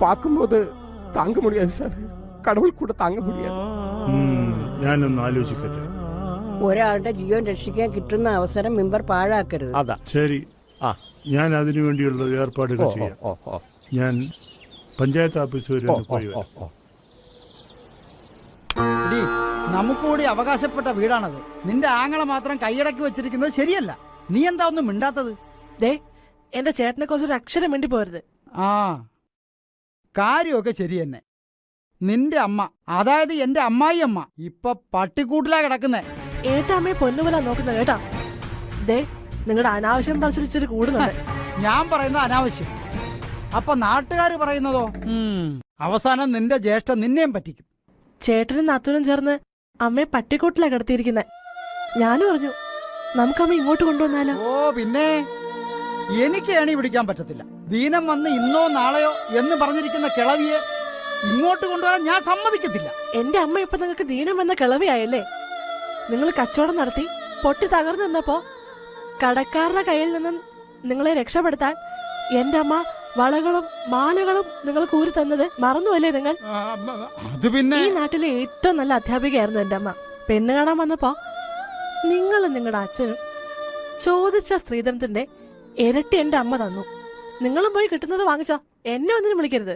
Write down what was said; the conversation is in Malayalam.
பார்க்கும்போது தாங்க முடியாது சார். கடவுள் கூட தாங்க முடியாது. ഞാനൊന്ന് ആലോചിക്കട്ടെ. ഒരാളുടെ ജീവൻ രക്ഷിക്കാൻ കിട്ടുന്ന അവസരം മെമ്പർ പാഴാക്കരുത്. അതാ ശരി, ഞാൻ അതിനു വേണ്ടിയുള്ള ഏർപ്പാടുകൾ ചെയ്യാം. ഞാൻ പഞ്ചായത്ത് ഓഫീസ് വരെ ഒന്ന് പോയി വരാം. നമുക്കൂടി അവകാശപ്പെട്ട വീടാണത്. നിന്റെ ആങ്ങളെ മാത്രം കൈയടക്കി വെച്ചിരിക്കുന്നത് ശരിയല്ല. നീ എന്താ ഒന്നും മിണ്ടാത്തത്? എന്റെ ചേട്ടനെ കുറിച്ചൊരു അക്ഷരം വേണ്ടി പോരുത്. കാര്യമൊക്കെ ശരി തന്നെ. നിന്റെ അമ്മ, അതായത് എന്റെ അമ്മായി അമ്മ, ഇപ്പൊ പട്ടിക്കൂട്ടിലാ കിടക്കുന്നേ. ഏട്ടാമ്മയെ പൊന്നുപോലെ നോക്കുന്ന കേട്ടാ. നിങ്ങളുടെ അനാവശ്യം പറച്ചിരിച്ചിട്ട് കൂടുന്നുണ്ട്. ഞാൻ പറയുന്ന അനാവശ്യം. അപ്പൊ നാട്ടുകാർ പറയുന്നതോ? അവസാനം നിന്റെ ജ്യേഷ്ഠൻ നിന്നെയും പറ്റിക്കും. ചേട്ടനും നാത്തൂനും ചേർന്ന് അമ്മയെ പട്ടിക്കൂട്ടിലാ കിടത്തിയിരിക്കുന്നെ. ഞാനും പറഞ്ഞു നമുക്കമ്മ ഇങ്ങോട്ട് കൊണ്ടുവന്നാലോ. പിന്നെ എനിക്ക് ഏണി പിടിക്കാൻ പറ്റത്തില്ല. ദീനം വന്ന് ഇന്നോ നാളെയോ എന്ന് പറഞ്ഞിരിക്കുന്ന കിളവിയെ ഇങ്ങോട്ട് കൊണ്ടുവരാൻ ഞാൻ സമ്മതിക്കത്തില്ല. എന്റെ അമ്മ ഇപ്പൊ നിങ്ങൾക്ക് ദീനം വന്ന കിളവിയായല്ലേ. നിങ്ങൾ കച്ചവടം നടത്തി പൊട്ടി തകർന്നു നിന്നപ്പോ കടക്കാരുടെ കയ്യിൽ നിന്നും നിങ്ങളെ രക്ഷപ്പെടുത്താൻ എന്റെ അമ്മ വളകളും മാലകളും നിങ്ങൾക്ക് ഊരി തന്നത് മറന്നുവല്ലേ നിങ്ങൾ? അത് പിന്നെ ഈ നാട്ടിലെ ഏറ്റവും നല്ല അധ്യാപികയായിരുന്നു എന്റെ അമ്മ. പെണ്ണ് കാണാൻ വന്നപ്പോ നിങ്ങളും നിങ്ങളുടെ അച്ഛനും ചോദിച്ച സ്ത്രീധനത്തിന്റെ ഇരട്ടി എന്റെ അമ്മ തന്നു. നിങ്ങളും പോയി കിട്ടുന്നത് വാങ്ങിച്ചോ. എന്നെ ഒന്നിനും വിളിക്കരുത്.